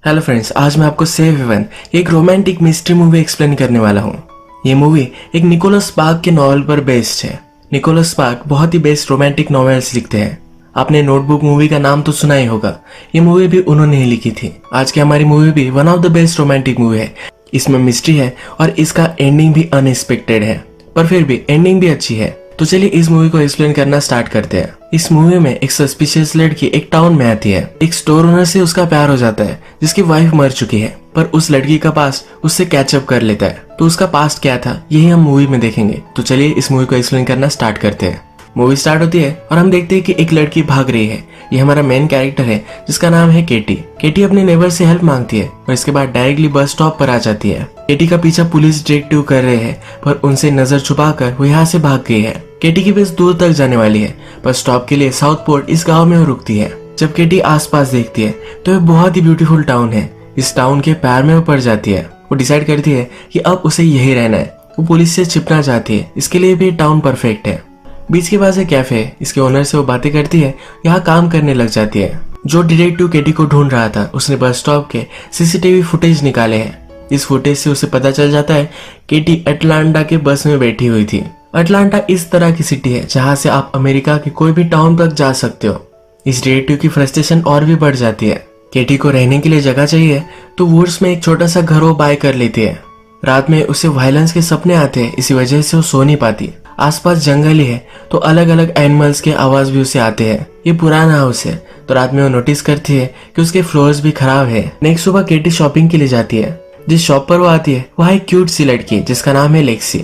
Hello friends, आज मैं आपको सेव हेवन एक रोमांटिक मिस्ट्री मूवी एक्सप्लेन करने वाला हूँ। ये मूवी एक निकोलस स्पार्क के नॉवेल पर बेस्ड है। निकोलस स्पार्क बहुत ही बेस्ट रोमांटिक नॉवेल्स लिखते हैं। आपने नोटबुक मूवी का नाम तो सुना ही होगा, ये मूवी भी उन्होंने ही लिखी थी। आज की हमारी मूवी भी one of the best romantic movie है। इसमें मिस्ट्री है और इसका एंडिंग भी अनएक्सपेक्टेड है, पर फिर भी एंडिंग भी अच्छी है। तो चलिए इस मूवी को एक्सप्लेन करना स्टार्ट करते हैं। इस मूवी में एक सस्पिशियस लड़की एक टाउन में आती है। एक स्टोर ओनर से उसका प्यार हो जाता है जिसकी वाइफ मर चुकी है, पर उस लड़की का पास्ट उससे कैचअप कर लेता है। तो उसका पास्ट क्या था यही हम मूवी में देखेंगे। तो चलिए इस मूवी को एक्सप्लेन करना स्टार्ट करते हैं। मूवी स्टार्ट होती है और हम देखते हैं कि एक लड़की भाग रही है। ये हमारा मेन कैरेक्टर है जिसका नाम है केटी। केटी अपने नेबर से हेल्प मांगती है और इसके बाद डायरेक्टली बस स्टॉप पर आ जाती है। केटी का पीछा पुलिस डिटेक्टिव कर रहे हैं, पर उनसे नजर छुपाकर वो यहाँ से भाग गई है। केटी की बस दूर तक जाने वाली है, पर स्टॉप के लिए साउथ पोर्ट इस गाँव में वो रुकती है। जब केटी आसपास देखती है तो ये बहुत ही ब्यूटीफुल टाउन है। इस टाउन के प्यार में वो पड़ जाती है। वो डिसाइड करती है कि अब उसे यही रहना है। वो पुलिस से छिपना चाहती है, इसके लिए भी टाउन परफेक्ट है। बीच के पास एक कैफे है, इसके ओनर से वो बातें करती है, यहाँ काम करने लग जाती है। जो डिटेक्टिव केटी को ढूंढ रहा था उसने बस स्टॉप के सीसीटीवी फुटेज निकाले हैं। इस फुटेज से उसे पता चल जाता है केटी अटलांटा के बस में बैठी हुई थी। अटलांटा इस तरह की सिटी है जहाँ से आप अमेरिका के कोई भी टाउन तक जा सकते हो। इस डिटेक्टिव की फ्रस्ट्रेशन और भी बढ़ जाती है। केटी को रहने के लिए जगह चाहिए तो वुड्स में एक छोटा सा घर वो बाय कर लेती है। रात में उसे वायलेंस के सपने आते हैं, इसी वजह से वो सो नहीं पाती। आसपास जंगल ही है तो अलग अलग एनिमल्स के आवाज भी उसे आते हैं। ये पुराना हाउस है तो रात में वो नोटिस करती है कि उसके फ्लोर्स भी खराब है। नेक्स्ट सुबह केटी शॉपिंग के लिए जाती है। जिस शॉप पर वो आती है वहाँ एक क्यूट सी लड़की जिसका नाम है लेक्सी।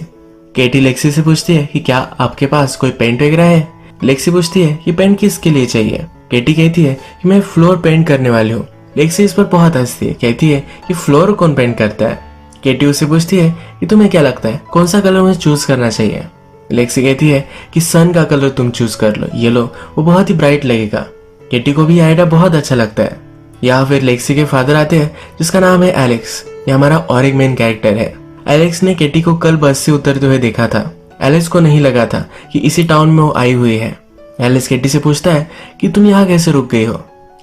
केटी लेक्सी से पूछती है कि क्या आपके पास कोई पेंट वगैरह है। लेक्सी पूछती है कि पेंट किसके लिए चाहिए। केटी कहती है कि मैं फ्लोर पेंट करने वाली हूँ। लेक्सी इस पर बहुत हंसती है, कहती है कि फ्लोर कौन पेंट करता है। केटी उससे पूछती है कि तुम्हें क्या लगता है कौन सा कलर मुझे चूज करना चाहिए। लेक्सी कहती है कि सन का कलर तुम चूज कर लो, येलो, वो बहुत ही ब्राइट लगेगा। केटी को भी आइडिया बहुत अच्छा लगता है। यहाँ फिर लेक्सी के फादर आते हैं जिसका नाम है एलेक्स। ये हमारा और एक मेन कैरेक्टर है। एलेक्स ने केटी को कल बस से उतरते हुए देखा था। एलेक्स को नहीं लगा था कि इसी टाउन में वो आई हुई है। एलेक्स केटी से पूछता है कि तुम यहाँ कैसे रुक गई हो।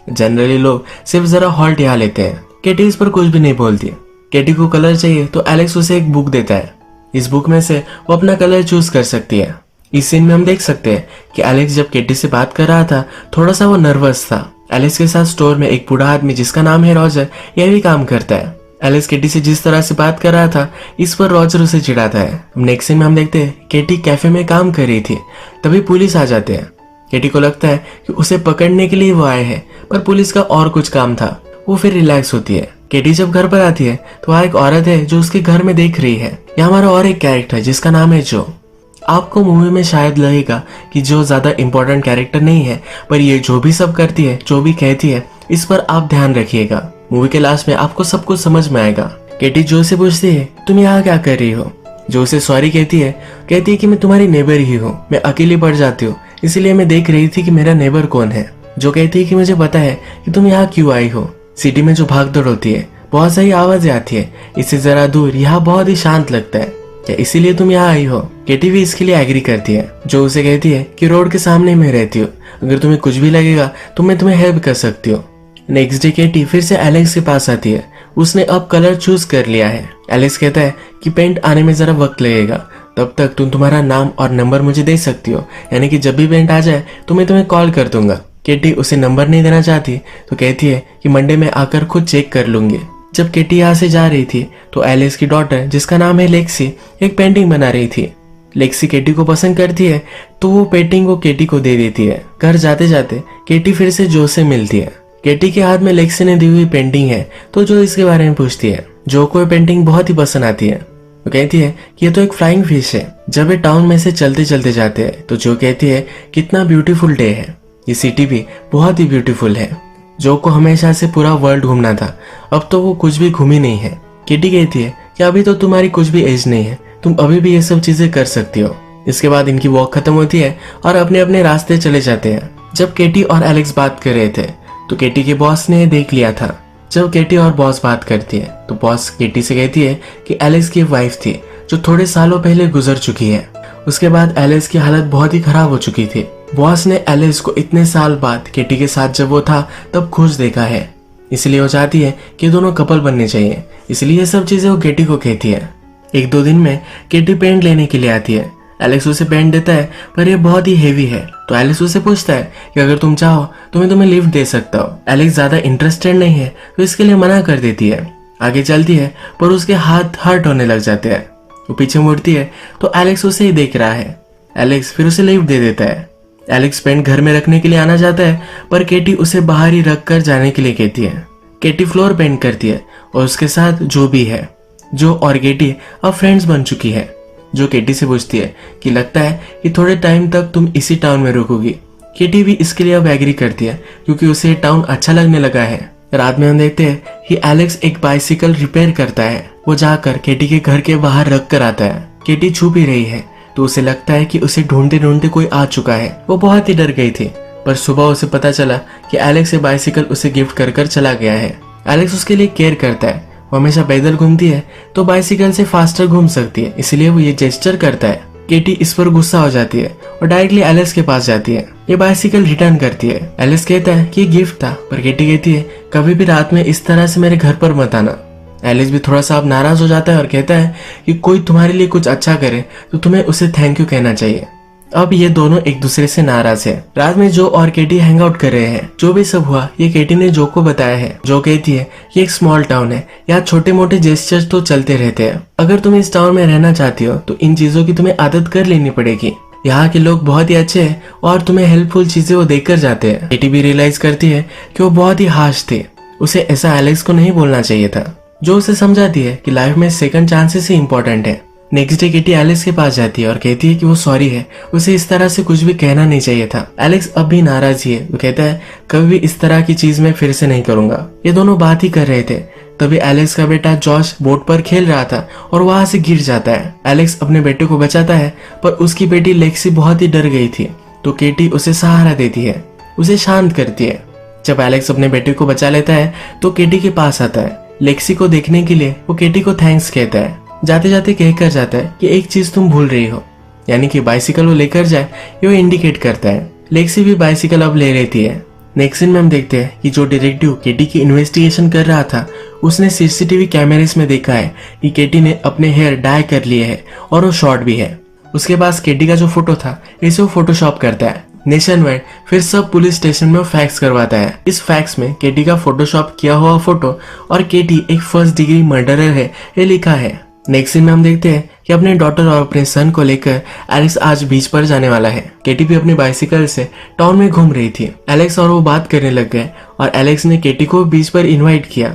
जनरली लोग सिर्फ जरा हॉल्ट यहाँ लेते हैं। केटी इस पर कुछ भी नहीं बोलती। केटी को कलर चाहिए तो एलेक्स उसे एक बुक देता है। इस बुक में से वो अपना कलर चूज कर सकती है। इस सीन में हम देख सकते हैं कि एलेक्स जब केटी से बात कर रहा था थोड़ा सा वो नर्वस था। एलेक्स के साथ स्टोर में एक बूढ़ा आदमी जिसका नाम है रॉजर, यह भी काम करता है। एलेक्स केटी से जिस तरह से बात कर रहा था इस पर रॉजर उसे चिढ़ाता है। नेक्स्ट सीन में हम देखते हैं केटी कैफे में काम कर रही थी, तभी पुलिस आ जाते हैं। केटी को लगता है कि उसे पकड़ने के लिए वो आए हैं, पर पुलिस का और कुछ काम था। वो फिर रिलैक्स होती है। केटी जब घर पर आती है तो वहाँ एक औरत है जो उसके घर में देख रही है। यहाँ हमारा और एक कैरेक्टर है जिसका नाम है जो। आपको मूवी में शायद लगेगा कि जो ज्यादा इम्पोर्टेंट कैरेक्टर नहीं है, पर ये जो भी सब करती है, जो भी कहती है, इस पर आप ध्यान रखिएगा। मूवी के लास्ट में आपको सब कुछ समझ में आएगा। केटी जो से पूछती है तुम यहाँ क्या कर रही हो। जो उसे सॉरी कहती है कि मैं तुम्हारी नेबर ही हूँ, मैं अकेली पड़ जाती हूँ, इसलिए मैं देख रही थी कि मेरा नेबर कौन है। जो कहती है कि मुझे पता है कि तुम यहाँ क्यों आई हो। सिटी में जो भागदौड़ होती है, बहुत सारी आवाजें आती है, इससे जरा दूर यहाँ बहुत ही शांत लगता है, क्या इसीलिए तुम यहाँ आई हो। केटी भी इसके लिए एग्री करती है। जो उसे कहती है कि रोड के सामने मैं रहती हूँ, अगर तुम्हें कुछ भी लगेगा तो मैं तुम्हें हेल्प कर सकती हूँ। नेक्स्ट डे केटी फिर से एलेक्स के पास आती है। उसने अब कलर चूज कर लिया है। एलेक्स कहता है कि पेंट आने में जरा वक्त लगेगा, तब तक तुम तुम्हारा नाम और नंबर मुझे दे सकती हो, यानी कि जब भी पेंट आ जाए तो मैं तुम्हें कॉल कर दूंगा। केटी उसे नंबर नहीं देना चाहती तो कहती है कि मंडे में आकर खुद चेक कर लूंगी। जब केटी यहाँ से जा रही थी तो एलेक्स की डॉटर जिसका नाम है लेक्सी एक पेंटिंग बना रही थी। लेक्सी केटी को पसंद करती है तो वो पेंटिंग को केटी को दे देती है। घर जाते जाते केटी फिर से जो से मिलती है। केटी के हाथ में लेक्सी ने दी हुई पेंटिंग है तो जो इसके बारे में पूछती है। जो को पेंटिंग बहुत ही पसंद आती है। वो कहती है कि ये तो एक फ्लाइंग फिश है। जब ये टाउन में से चलते चलते जाते हैं तो जो कहती है कितना ब्यूटीफुल डे है, ये सिटी भी बहुत ही ब्यूटीफुल है। जो को हमेशा से पूरा वर्ल्ड घूमना था, अब तो वो कुछ भी घूमी नहीं है। केटी कहती है कि अभी तो तुम्हारी कुछ भी एज नहीं है, तुम अभी भी ये सब चीजें कर सकती हो। इसके बाद इनकी वॉक खत्म होती है और अपने अपने रास्ते चले जाते हैं। जब केटी और एलेक्स बात कर रहे थे तो केटी के बॉस ने देख लिया था। जब केटी और बॉस बात करती है तो बॉस केटी से कहती है कि एलेक्स की वाइफ थी जो थोड़े सालों पहले गुजर चुकी है। उसके बाद एलेक्स की हालत बहुत ही खराब हो चुकी थी। बॉस ने एलेक्स को इतने साल बाद केटी के साथ जब वो था तब खुश देखा है। इसलिए वो चाहती है कि दोनों कपल बनने चाहिए, इसलिए ये सब चीजें वो केटी को कहती है। एक दो दिन में केटी पेंट लेने के लिए आती है। एलेक्स उसे पेंट देता है पर यह बहुत ही हेवी है, तो एलेक्स उसे पूछता है कि अगर तुम चाहो तो मैं तुम्हें लिफ्ट दे सकता हूँ। एलेक्स ज्यादा इंटरेस्टेड नहीं है तो इसके लिए मना कर देती है। आगे चलती है पर उसके हाथ हर्ट होने लग जाते हैं। वो पीछे मुड़ती है तो एलेक्स उसे ही देख रहा है। एलेक्स फिर उसे लिफ्ट दे देता है। एलेक्स पेंट घर में रखने के लिए आना चाहता है पर केटी उसे बाहर ही रख कर जाने के लिए कहती है। केटी फ्लोर पेंट करती है और उसके साथ जो भी है। जो और केटी अब फ्रेंड्स बन चुकी है। जो केटी से पूछती है कि लगता है कि थोड़े टाइम तक तुम इसी टाउन में रुकोगी। केटी भी इसके लिए अब एग्री करती है क्योंकि उसे ये टाउन अच्छा लगने लगा है। रात में हम देखते हैं कि एलेक्स एक बाइसिकल रिपेयर करता है। वो जाकर केटी के घर के बाहर रख कर आता है। केटी छुप ही रही है तो उसे लगता है कि उसे ढूंढते ढूंढते कोई आ चुका है। वो बहुत ही डर गई थी पर सुबह उसे पता चला कि एलेक्स ये बाइसिकल उसे गिफ्ट कर कर चला गया है। एलेक्स उसके लिए केयर करता है। वो हमेशा पैदल घूमती है तो बाइसिकल से फास्टर घूम सकती है, इसलिए वो ये जेस्चर करता है। केटी इस पर गुस्सा हो जाती है और डायरेक्टली एलेक्स के पास जाती है। ये बाइसिकल रिटर्न करती है। एलेक्स कहता है कि ये गिफ्ट था, पर केटी कहती है कभी भी रात में इस तरह से मेरे घर पर मत आना। एलेक्स भी थोड़ा सा अब नाराज हो जाता है और कहता है कि कोई तुम्हारे लिए कुछ अच्छा करे तो तुम्हें उसे थैंक यू कहना चाहिए। अब ये दोनों एक दूसरे से नाराज है। रात में जो और केटी हैंग आउट कर रहे हैं। जो भी सब हुआ ये केटी ने जो को बताया है। जो कहती है ये एक स्मॉल टाउन है, यहाँ छोटे मोटे जेस्चर्स तो चलते रहते हैं। अगर तुम इस टाउन में रहना चाहती हो तो इन चीजों की तुम्हें आदत कर लेनी पड़ेगी। यहाँ के लोग बहुत ही अच्छे हैं और तुम्हें हेल्पफुल चीजें वो देकर जाते हैं। केटी भी रियलाइज करती है कि वो बहुत ही हार्श थे। उसे ऐसा एलेक्स को नहीं बोलना चाहिए था। जो उसे समझाती है कि लाइफ में सेकंड चांसेस ही इंपॉर्टेंट है। नेक्स्ट डे केटी एलेक्स के पास जाती है और कहती है कि वो सॉरी है, उसे इस तरह से कुछ भी कहना नहीं चाहिए था। एलेक्स अब भी नाराज ही है। वो कहता है कभी भी इस तरह की चीज मैं फिर से नहीं करूंगा। ये दोनों बात ही कर रहे थे तभी एलेक्स का बेटा जॉश बोट पर खेल रहा था और वहां से गिर जाता है। एलेक्स अपने बेटे को बचाता है पर उसकी बेटी लेक्सी बहुत ही डर गई थी तो केटी उसे सहारा देती है, उसे शांत करती है। जब एलेक्स अपने बेटे को बचा लेता है तो केटी के पास आता है। लेक्सी को देखने के लिए वो केटी को थैंक्स कहता है। जाते जाते कहकर जाता है कि एक चीज तुम भूल रही हो, यानी कि बाइसिकल वो लेकर जाए ये वो इंडिकेट करता है। लेक्सी भी बाइसिकल अब ले लेती है। नेक्स्ट सीन में हम देखते हैं कि जो डिटेक्टिव केटी की इन्वेस्टिगेशन कर रहा था उसने सीसीटीवी कैमरेस में देखा है कि केटी ने अपने हेयर डाई कर लिए है और वो शॉर्ट भी है। उसके पास केटी का जो फोटो था इसे वो फोटोशॉप करता है। नेशन वाइड फिर सब पुलिस स्टेशन में फैक्स करवाता है। इस फैक्स में केटी का फोटोशॉप किया हुआ फोटो और केटी एक फर्स्ट डिग्री मर्डरर है ये लिखा है। नेक्स्ट सीन में हम देखते हैं कि अपने डॉटर और अपने सन को लेकर एलेक्स आज बीच पर जाने वाला है। केटी भी अपनी बाइसिकल से टाउन में घूम रही थी। एलेक्स और वो बात करने लग गए और एलेक्स ने केटी को बीच पर इनवाइट किया।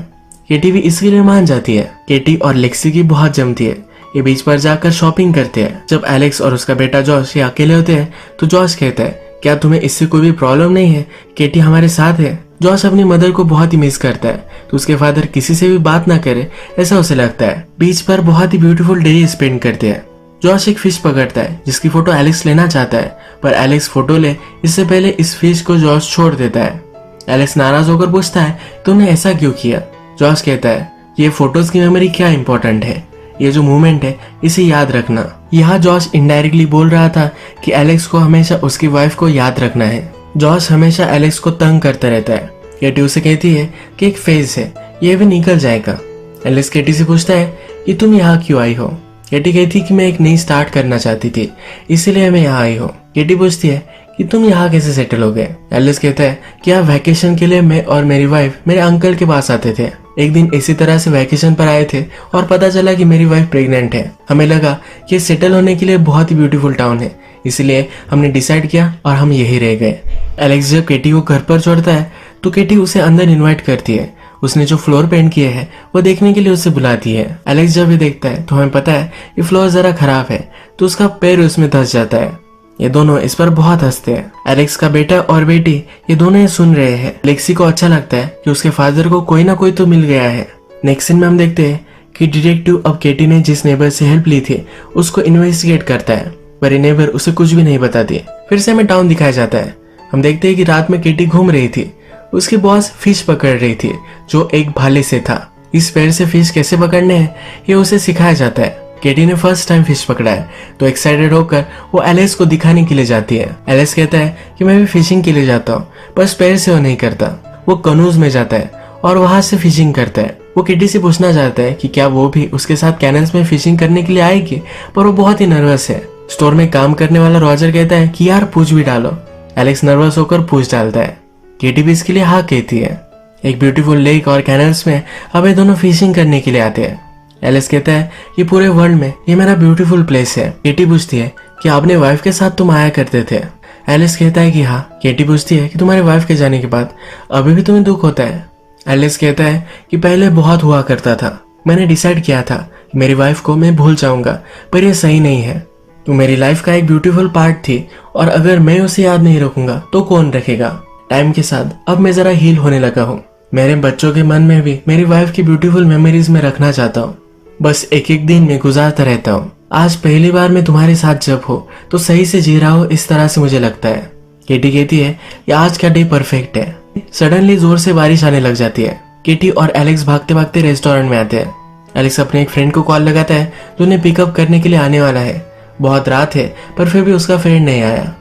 केटी भी इसके लिए मान जाती है। केटी और लेक्सी की बहुत जमती है। ये बीच पर जाकर शॉपिंग करते हैं। जब एलेक्स और उसका बेटा जॉश ये अकेले होते हैं तो जॉश कहता है क्या तुम्हें इससे कोई भी प्रॉब्लम नहीं है, केटी हमारे साथ है। जॉश अपनी मदर को बहुत ही मिस करता है तो उसके फादर किसी से भी बात ना करे ऐसा उसे लगता है। बीच पर बहुत ही ब्यूटीफुल डे स्पेंड करते हैं। जॉश एक फिश पकड़ता है जिसकी फोटो एलेक्स लेना चाहता है पर एलेक्स फोटो ले इससे पहले इस फिश को जॉश छोड़ देता है। एलेक्स नाराज होकर पूछता है तुमने ऐसा क्यों किया। जॉश कहता है ये फोटोज की मेमोरी क्या इंपॉर्टेंट है, ये जो मूवमेंट है इसे याद रखना। यहाँ जॉश इनडायरेक्टली बोल रहा था कि एलेक्स को हमेशा उसकी वाइफ को याद रखना है। जॉश हमेशा एलेक्स को तंग करता रहता है। केटी उसे कहती है कि एक फेज है, ये भी निकल जाएगा। एलेक्स केटी से पूछता है कि तुम यहाँ क्यों आई हो। केटी कहती कि मैं एक नई स्टार्ट करना चाहती थी इसीलिए मैं यहाँ आई हूँ। केटी पूछती है कि तुम यहाँ कैसे सेटल हो गए। एलेक्स कहता है कि यहाँ वैकेशन के लिए मैं और मेरी वाइफ मेरे अंकल के पास आते थे। एक दिन इसी तरह से वैकेशन पर आए थे और पता चला कि मेरी वाइफ प्रेग्नेंट है। हमें लगा कि सेटल होने के लिए बहुत ही ब्यूटीफुल टाउन है इसलिए हमने डिसाइड किया और हम यही रह गए। एलेक्स जब केटी को घर पर छोड़ता है तो केटी उसे अंदर इनवाइट करती है। उसने जो फ्लोर पेंट किए हैं वो देखने के लिए उसे बुलाती है। एलेक्स जब ये देखता है तो हमें पता है ये फ्लोर जरा खराब है तो उसका पैर उसमें धंस जाता है। ये दोनों इस पर बहुत हंसते हैं। एलेक्स का बेटा और बेटी ये दोनों ये सुन रहे हैं। लेक्सी को अच्छा लगता है कि उसके फादर को कोई ना कोई तो मिल गया है। नेक्स्ट सीन में हम देखते हैं कि डिटेक्टिव अब केटी ने जिस नेबर से हेल्प ली थी उसको इन्वेस्टिगेट करता है पर ये नेबर उसे कुछ भी नहीं बताती। फिर से हमें टाउन दिखाया जाता है। हम देखते हैं कि रात में केटी घूम रही थी। उसकी बॉस फिश पकड़ रही थी जो एक भाले से था। इस पैर से फिश कैसे पकड़ने हैं ये उसे सिखाया जाता है। केटी ने फर्स्ट टाइम फिश पकड़ा है तो एक्साइटेड होकर वो एलेक्स को दिखाने के लिए जाती है। एलेक्स कहता है कि मैं भी फिशिंग के लिए जाता हूँ पर स्पेयर से वो नहीं करता। वो कनूज में जाता है और वहां से फिशिंग करता है। वो किटी से पूछना चाहता है कि क्या वो भी उसके साथ कैनल्स में फिशिंग करने के लिए आएगी, पर वो बहुत ही नर्वस है। स्टोर में काम करने वाला रॉजर कहता है कि यार पूछ भी डालो। एलेक्स नर्वस होकर पूछ डालता है। केटी भी इसके लिए हाँ कहती है। एक ब्यूटीफुल लेक और कैनल्स में अब ये दोनों फिशिंग करने के लिए आते हैं। एलेक्स कहता है कि पूरे वर्ल्ड में ये मेरा ब्यूटीफुल प्लेस है। केटी पूछती है कि आपने वाइफ के साथ तुम आया करते थे। एलेक्स कहता है कि हाँ। केटी पूछती है कि तुम्हारे वाइफ के जाने के बाद अभी भी तुम्हें दुख होता है। एलेक्स कहता है कि पहले बहुत हुआ करता था, मैंने डिसाइड किया था कि मेरी वाइफ को मैं भूल जाऊंगा, पर यह सही नहीं है। तो मेरी लाइफ का एक ब्यूटीफुल पार्ट थी और अगर मैं उसे याद नहीं रखूंगा तो कौन रखेगा। टाइम के साथ अब मैं जरा हील होने लगा हूँ। मेरे बच्चों के मन में भी मेरी वाइफ की ब्यूटीफुल मेमोरीज में रखना चाहता हूँ। बस एक एक दिन में गुजारता रहता हूँ। आज पहली बार मैं तुम्हारे साथ जब हो तो सही से जी रहा हो, इस तरह से मुझे लगता है। केटी कहती है कि आज का डे परफेक्ट है। सडनली जोर से बारिश आने लग जाती है। केटी और एलेक्स भागते भागते रेस्टोरेंट में आते हैं। एलेक्स अपने एक फ्रेंड को कॉल लगाता है जो उन्हें पिकअप करने के लिए आने वाला है। बहुत रात है पर फिर भी उसका फ्रेंड नहीं आया।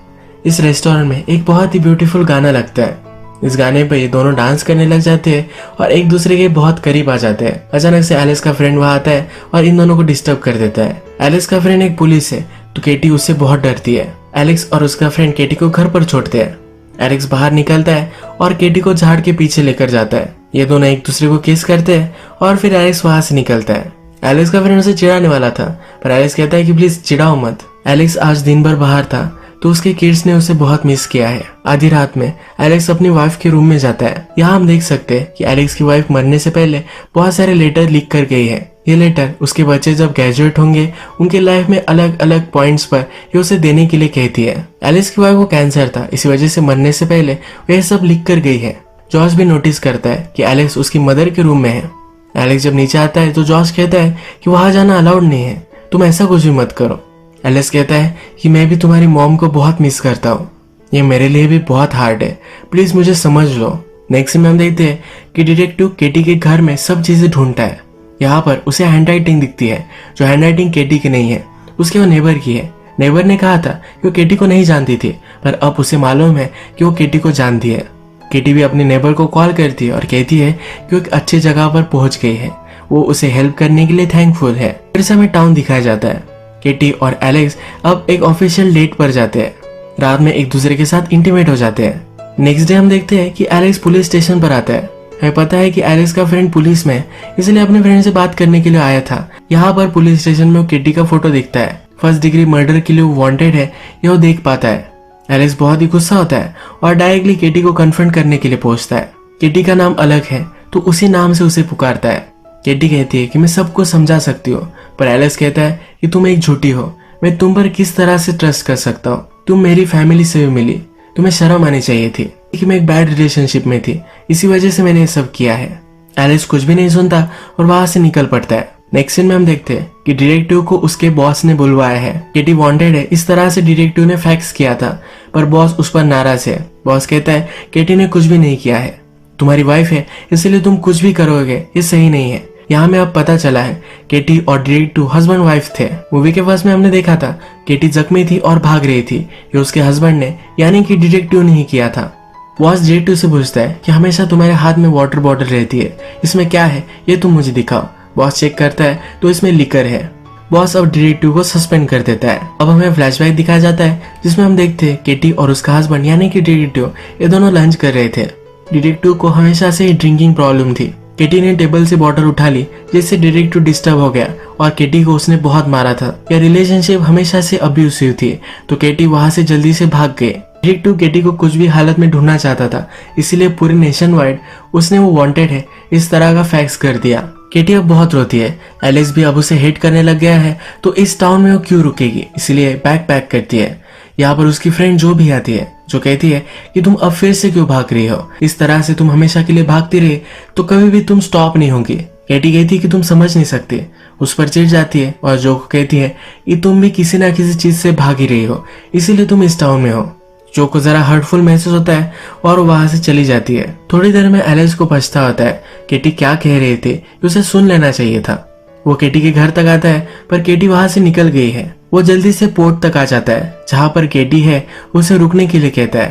इस रेस्टोरेंट में एक बहुत ही ब्यूटीफुल गाना लगता है। इस गाने पे ये दोनों डांस करने लग जाते हैं और एक दूसरे के बहुत करीब आ जाते हैं। अचानक से एलेक्स का फ्रेंड वहां आता है और इन दोनों को डिस्टर्ब कर देता है। एलेक्स का फ्रेंड एक पुलिस है तो केटी उससे बहुत डरती है। एलेक्स और उसका फ्रेंड केटी को घर पर छोड़ते हैं। एलेक्स बाहर निकलता है और केटी को झाड़ के पीछे लेकर जाता है। ये दोनों एक दूसरे को किस करते हैं और फिर एलेक्स वहां से निकलता है। एलेक्स का फ्रेंड उसे चिढ़ाने वाला था पर एलेक्स कहता है कि प्लीज चिढ़ाओ मत। एलेक्स आज दिन भर बाहर था तो उसके किड्स ने उसे बहुत मिस किया है। आधी रात में एलेक्स अपनी वाइफ के रूम में जाता है। यहाँ हम देख सकते हैं कि एलेक्स की वाइफ मरने से पहले बहुत सारे लेटर लिख कर गई है। ये लेटर उसके बच्चे जब ग्रेजुएट होंगे उनके लाइफ में अलग अलग पॉइंट्स पर ये उसे देने के लिए कहती है। एलेक्स की वाइफ को कैंसर था, इसी वजह से मरने से पहले वह सब लिख कर गई है। जॉर्ज भी नोटिस करता है कि एलेक्स उसकी मदर के रूम में है। एलेक्स जब नीचे आता है तो जॉर्ज कहता है कि वहां जाना अलाउड नहीं है, तुम ऐसा कुछ भी मत करो। एलेक्स कहता है कि मैं भी तुम्हारी मॉम को बहुत मिस करता हूँ, ये मेरे लिए भी बहुत हार्ड है, प्लीज मुझे समझ लो। नेक्स्ट सीन में हम देखते हैं कि डिटेक्टिव केटी के घर में सब चीजें ढूंढता है। यहाँ पर उसे हैंडराइटिंग दिखती है जो हैंडराइटिंग केटी की नहीं है, उसके वो नेबर की है। नेबर ने कहा था कि वो केटी को नहीं जानती थी पर अब उसे मालूम है कि वो केटी को जानती है। केटी भी अपने नेबर को कॉल करती है और कहती है कि वो एक अच्छी जगह पर पहुंच गई है, वो उसे हेल्प करने के लिए थैंकफुल है। फिर से हमें टाउन दिखाया जाता है। केटी और एलेक्स अब एक ऑफिशियल डेट पर जाते हैं। रात में एक दूसरे के साथ इंटीमेट हो जाते हैं। नेक्स्ट डे हम देखते हैं कि एलेक्स पुलिस स्टेशन पर आता है। हमें पता है कि एलेक्स का फ्रेंड पुलिस में है, इसलिए अपने फ्रेंड से बात करने के लिए आया था। यहाँ पर पुलिस स्टेशन में केटी का फोटो दिखता है। फर्स्ट डिग्री मर्डर के लिए वो वांटेड है, ये वो देख पाता है। एलेक्स बहुत ही गुस्सा होता है और डायरेक्टली केटी को कन्फ्रंट करने के लिए पहुंचता है। केटी का नाम अलग है तो उसी नाम से उसे पुकारता है। केटी कहती है कि मैं सबको समझा सकती हूँ, पर एलेक्स कहता है कि तुम एक झूठी हो, मैं तुम पर किस तरह से ट्रस्ट कर सकता हूँ, तुम मेरी फैमिली से भी मिली, तुम्हें शर्म आनी चाहिए थी कि मैं एक बैड रिलेशनशिप में थी, इसी वजह से मैंने ये सब किया है। एलेक्स कुछ भी नहीं सुनता और वहां से निकल पड़ता है। नेक्स्ट सीन में हम देखते हैं कि डिटेक्टिव को उसके बॉस ने बुलवाया है। केटी वांटेड है, इस तरह से डिटेक्टिव ने फैक्स किया था पर बॉस उस पर नाराज है। बॉस कहता है केटी ने कुछ भी नहीं किया है, तुम्हारी वाइफ है इसलिए तुम कुछ भी करोगे, ये सही नहीं है। यहाँ में अब पता चला है केटी और डिटेक्टिव हस्बैंड वाइफ थे। मूवी के फर्स्ट में हमने देखा था केटी जख्मी थी और भाग रही थी, ये उसके हस्बैंड ने यानी कि डिटेक्टिव ने ही किया था। बॉस डिटेक्टिव से पूछता है कि हमेशा तुम्हारे हाथ में वाटर बॉटल रहती है, इसमें क्या है ये तुम मुझे दिखाओ। बॉस चेक करता है तो इसमें लिकर है। बॉस अब डिटेक्टिव को सस्पेंड कर देता है। अब हमें फ्लैशबैक दिखाया जाता है जिसमें हम देखते हैं केटी और उसका हस्बैंड यानी कि डिटेक्टिव ये दोनों लंच कर रहे थे। डिटेक्टिव को हमेशा से ही ड्रिंकिंग प्रॉब्लम थी। केटी ने टेबल से बॉटल उठा ली जिससे डिटेक्टिव डिस्टर्ब हो गया और केटी को उसने बहुत मारा था। यह रिलेशनशिप हमेशा से अब्यूसिव थी तो केटी वहां से जल्दी से भाग गए। डिटेक्टिव केटी को कुछ भी हालत में ढूंढना चाहता था, इसीलिए पूरे नेशन वाइड उसने वो वांटेड है इस तरह का फैक्स कर दिया। केटी अब बहुत रोती है। एलेक्स भी अब उसे हेट करने लग गया है तो इस टाउन में वो क्यों रुकेगी, इसलिए बैग पैक करती है। यहाँ पर उसकी फ्रेंड जो भी आती है जो कहती है कि तुम अब फिर से क्यों भाग रही हो, इस तरह से तुम हमेशा के लिए भागती रही तो कभी भी तुम स्टॉप नहीं होगी। केटी कहती है कि तुम समझ नहीं सकती, उस पर चिढ़ जाती है और जो कहती है कि तुम भी किसी ना किसी चीज से भागी रही हो इसीलिए तुम इस टाउन में हो। जो को जरा हर्टफुल महसूस होता है और वहां से चली जाती है। थोड़ी देर में एलेक्स को पछता होता है केटी क्या कह रही थी, उसे सुन लेना चाहिए था। वो केटी के घर तक आता है पर केटी वहां से निकल गई है। वो जल्दी से पोर्ट तक आ जाता है जहाँ पर केटी है, उसे रुकने के लिए कहता है।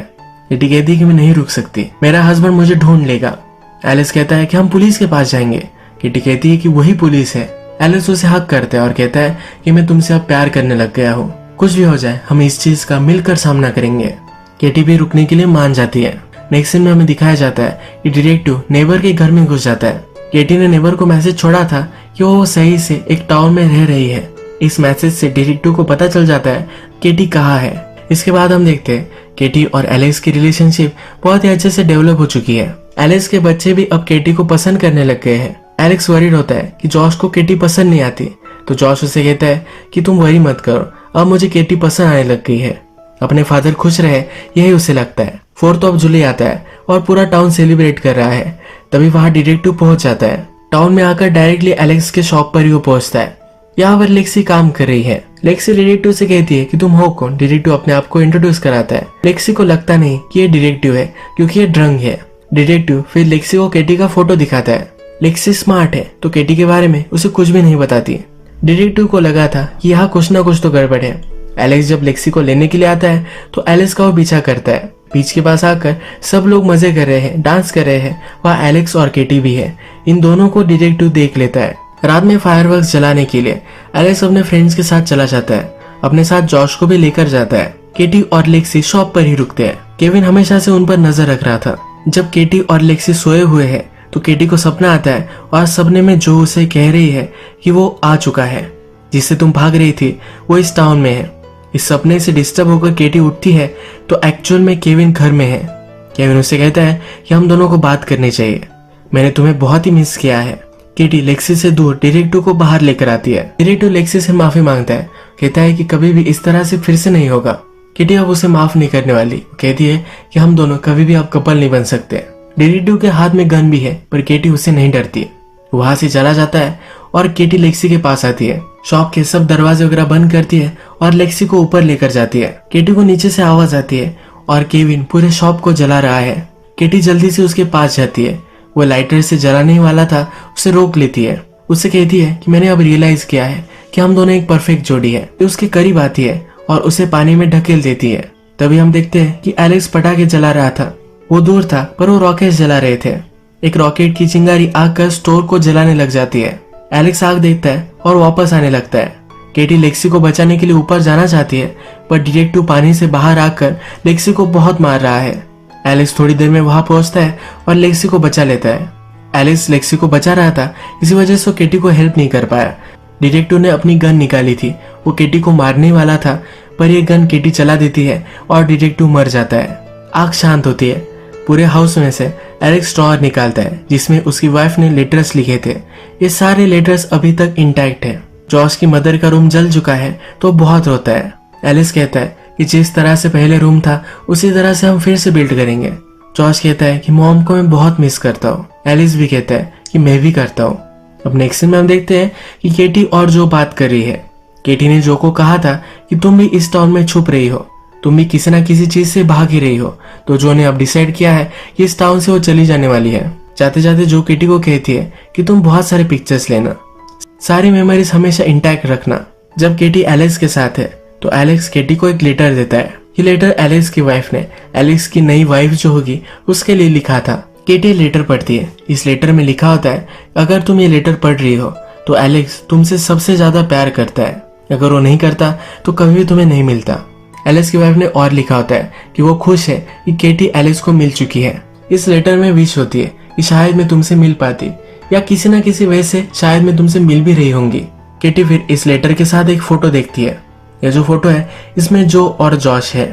केटी कहती है कि मैं नहीं रुक सकती, मेरा हस्बैंड मुझे ढूंढ लेगा। एलिस कहता है कि हम पुलिस के पास जाएंगे। केटी कहती है कि वही पुलिस है। एलिस उसे हक करता है और कहता है कि मैं तुमसे अब प्यार करने लग गया हूँ, कुछ भी हो जाए हम इस चीज का मिलकर सामना करेंगे। केटी भी रुकने के लिए मान जाती है। नेक्स्ट सीन में हमें दिखाया जाता है कि डिटेक्टिव नेबर के घर में घुस जाता है। केटी ने नेबर को मैसेज छोड़ा था कि वो सही से एक टाउन में रह रही है। इस मैसेज से डिटेक्टिव को पता चल जाता है केटी कहाँ है। इसके बाद हम देखते हैं केटी और एलेक्स की रिलेशनशिप बहुत ही अच्छे से डेवलप हो चुकी है। एलेक्स के बच्चे भी अब केटी को पसंद करने लग गए हैं। एलेक्स वरीड होता है कि जॉश को केटी पसंद नहीं आती, तो जॉश उसे कहता है कि तुम वरी मत करो, अब मुझे केटी पसंद आने लग गई है। अपने फादर खुश रहे यही उसे लगता है। 4th ऑफ जुलाई आता है और पूरा टाउन सेलिब्रेट कर रहा है। तभी वहां डिटेक्टिव पहुंच जाता है। टाउन में आकर डायरेक्टली एलेक्स के शॉप पर ही वो पहुंचता है। यहाँ पर लेक्सी काम कर रही है। लेक्सी डिटेक्टिव से कहती है कि तुम हो कौन। डिटेक्टिव अपने आप को इंट्रोड्यूस कराता है। लेक्सी को लगता नहीं कि ये डिटेक्टिव है क्योंकि ये ड्रंक है। डिटेक्टिव फिर लेक्सी को केटी का फोटो दिखाता है। लेक्सी स्मार्ट है तो केटी के बारे में उसे कुछ भी नहीं बताती। डिटेक्टिव को लगा था कि यहाँ कुछ ना कुछ तो गड़बड़ है। एलेक्स जब लेक्सी को लेने के लिए आता है तो एलेक्स का वो पीछा करता है। बीच के पास आकर सब लोग मजे कर रहे हैं, डांस कर रहे हैं। वहाँ एलेक्स और केटी भी है। इन दोनों को डिटेक्टिव देख लेता है। रात में फायरवर्क्स जलाने के लिए एलेक्स अपने फ्रेंड्स के साथ चला जाता है। अपने साथ जॉश को भी लेकर जाता है। केटी और लेक्सी शॉप पर ही रुकते हैं। केविन हमेशा से उन पर नजर रख रहा था। जब केटी और लेक्सी सोए हुए हैं तो केटी को सपना आता है और सपने में जो उसे कह रही है कि वो आ चुका है, जिससे तुम भाग रही थी वो इस टाउन में है। इस सपने से डिस्टर्ब होकर केटी उठती है तो एक्चुअल में केविन घर में है। केविन उसे कहता है कि हम दोनों को बात करनी चाहिए, मैंने तुम्हें बहुत ही मिस किया है। केटी लेक्सी से दूर डिटेक्टिव को बाहर लेकर आती है। डिटेक्टिव लेक्सी से माफी मांगता है, कहता है कि कभी भी इस तरह से फिर से नहीं होगा। केटी अब उसे माफ नहीं करने वाली। कहती है कि हम दोनों कभी भी अब कपल नहीं बन सकते। डिटेक्टिव के हाथ में गन भी है पर केटी उससे नहीं डरती। वहां से चला जाता है और केटी लेक्सी के पास आती है। शॉप के सब दरवाजे वगैरह बंद करती है और लेक्सी को ऊपर लेकर जाती है। केटी को नीचे से आवाज आती है और केविन पूरे शॉप को जला रहा है। केटी जल्दी से उसके पास जाती है। वो लाइटर से जलाने वाला था, उसे रोक लेती है। उससे कहती है कि मैंने अब रियलाइज किया है कि हम दोनों एक परफेक्ट जोड़ी है। उसके करीब आती है और उसे पानी में ढकेल देती है। तभी हम देखते हैं कि एलेक्स पटाखे जला रहा था। वो दूर था पर वो रॉकेट जला रहे थे। एक रॉकेट की चिंगारी आग कर स्टोर को जलाने लग जाती है। एलेक्स आग देखता है और वापस आने लगता है। केटी लेक्सी को बचाने के लिए ऊपर जाना चाहती है पर डिटेक्टिव पानी से बाहर आकर लेक्सी को बहुत मार रहा है। एलेक्स थोड़ी देर में वहां पहुंचता है और लेक्सी को बचा लेता है। एलेक्स लेक्सी को बचा रहा था, इसी वजह से केटी को हेल्प नहीं कर पाया। डिटेक्टिव ने अपनी गन निकाली थी, वो केटी को मारने वाला था पर यह गन केटी चला देती है और डिटेक्टिव मर जाता है। आग शांत होती है। पूरे हाउस में से एलेक्स ड्रॉअर निकालता है जिसमें उसकी वाइफ ने लेटर्स लिखे थे। ये सारे लेटर्स अभी तक इंटैक्ट है। जॉश की मदर का रूम जल चुका है तो बहुत रोता है। एलिस कहता है कि जिस तरह से पहले रूम था उसी तरह से हम फिर से बिल्ड करेंगे। जॉश कहता है कि मॉम को मैं बहुत मिस करता हूँ। एलिस भी कहता है कि मैं भी करता हूँ। अब नेक्स्ट सीन में हम देखते हैं कि केटी और जो बात कर रही है। केटी ने जो को कहा था कि तुम भी इस टाउन में छुप रही हो, तुम भी किसी ना किसी चीज से भाग ही रही हो। तो जो ने अब डिसाइड किया है कि इस टाउन से वो चली जाने वाली है। जाते जाते जो केटी को कहती है कि तुम बहुत सारे पिक्चर्स लेना, सारी मेमोरीज हमेशा इंटैक्ट रखना। जब केटी एलेक्स के साथ है तो एलेक्स केटी को एक लेटर देता है। ये लेटर एलेक्स की वाइफ ने एलेक्स की नई वाइफ जो होगी उसके लिए लिखा था। केटी लेटर पढ़ती है। इस लेटर में लिखा होता है अगर तुम ये लेटर पढ़ रही हो तो एलेक्स तुमसे सबसे ज्यादा प्यार करता है, अगर वो नहीं करता तो कभी भी तुम्हें नहीं मिलता। एलेक्स की वाइफ ने और लिखा होता है कि वो खुश है कि केटी एलेक्स को मिल चुकी है। इस लेटर में विश होती है कि शायद मैं तुमसे मिल पाती या किसी न किसी वजह से शायद मैं तुमसे मिल भी रही होंगी। केटी फिर इस लेटर के साथ एक फोटो देखती है। यह जो फोटो है इसमें जो और जॉश है,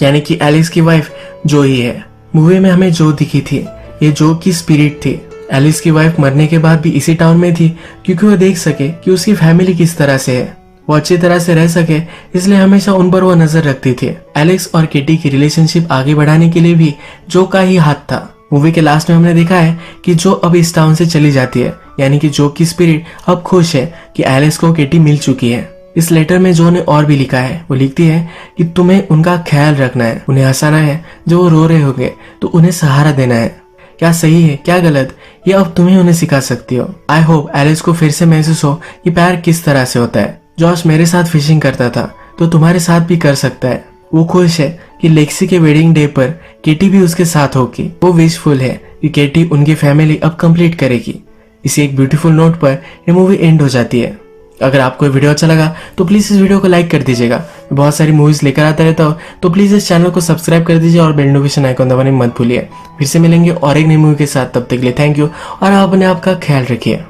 यानी कि एलेक्स की वाइफ जो ही है। मूवी में हमें जो दिखी थी ये जो की स्पिरिट थी। एलेक्स की वाइफ मरने के बाद भी इसी टाउन में थी क्योंकि वो देख सके कि उसकी फैमिली किस तरह से है, वो अच्छी तरह से रह सके, इसलिए हमेशा उन पर वो नजर रखती थी। एलेक्स और केटी की रिलेशनशिप आगे बढ़ाने के लिए भी जो का ही हाथ था। मूवी के लास्ट में हमने देखा है कि जो अब इस टाउन से चली जाती है, यानी कि जो की स्पिरिट अब खुश है कि एलेक्स को केटी मिल चुकी है। इस लेटर में जो ने और भी लिखा है, वो लिखती है कि तुम्हें उनका ख्याल रखना है, उन्हें हंसाना है, जो वो रो रहे होंगे तो उन्हें सहारा देना है। क्या सही है क्या गलत ये अब तुम्हें उन्हें सिखा सकती हो। आई होप एलेक्स को फिर से महसूस हो कि प्यार किस तरह से होता है। जॉश मेरे साथ फिशिंग करता था तो तुम्हारे साथ भी कर सकता है। वो खुश है कि लेक्सी के वेडिंग डे पर केटी भी उसके साथ होगी। वो विशफुल है कि केटी उनकी फैमिली अब कंप्लीट करेगी। इसी एक ब्यूटीफुल नोट पर ये मूवी एंड हो जाती है। अगर आपको ये वीडियो अच्छा लगा तो प्लीज इस वीडियो को लाइक कर दीजिएगा। बहुत सारी मूवीज लेकर आता रहता हूँ, तो प्लीज इस चैनल को सब्सक्राइब कर दीजिए और बेल नोटिफिकेशन आइकन दबाने मत भूलिए। फिर से मिलेंगे और एक नई मूवी के साथ, तब तक के लिए थैंक यू और आप अपने आप का ख्याल रखिए।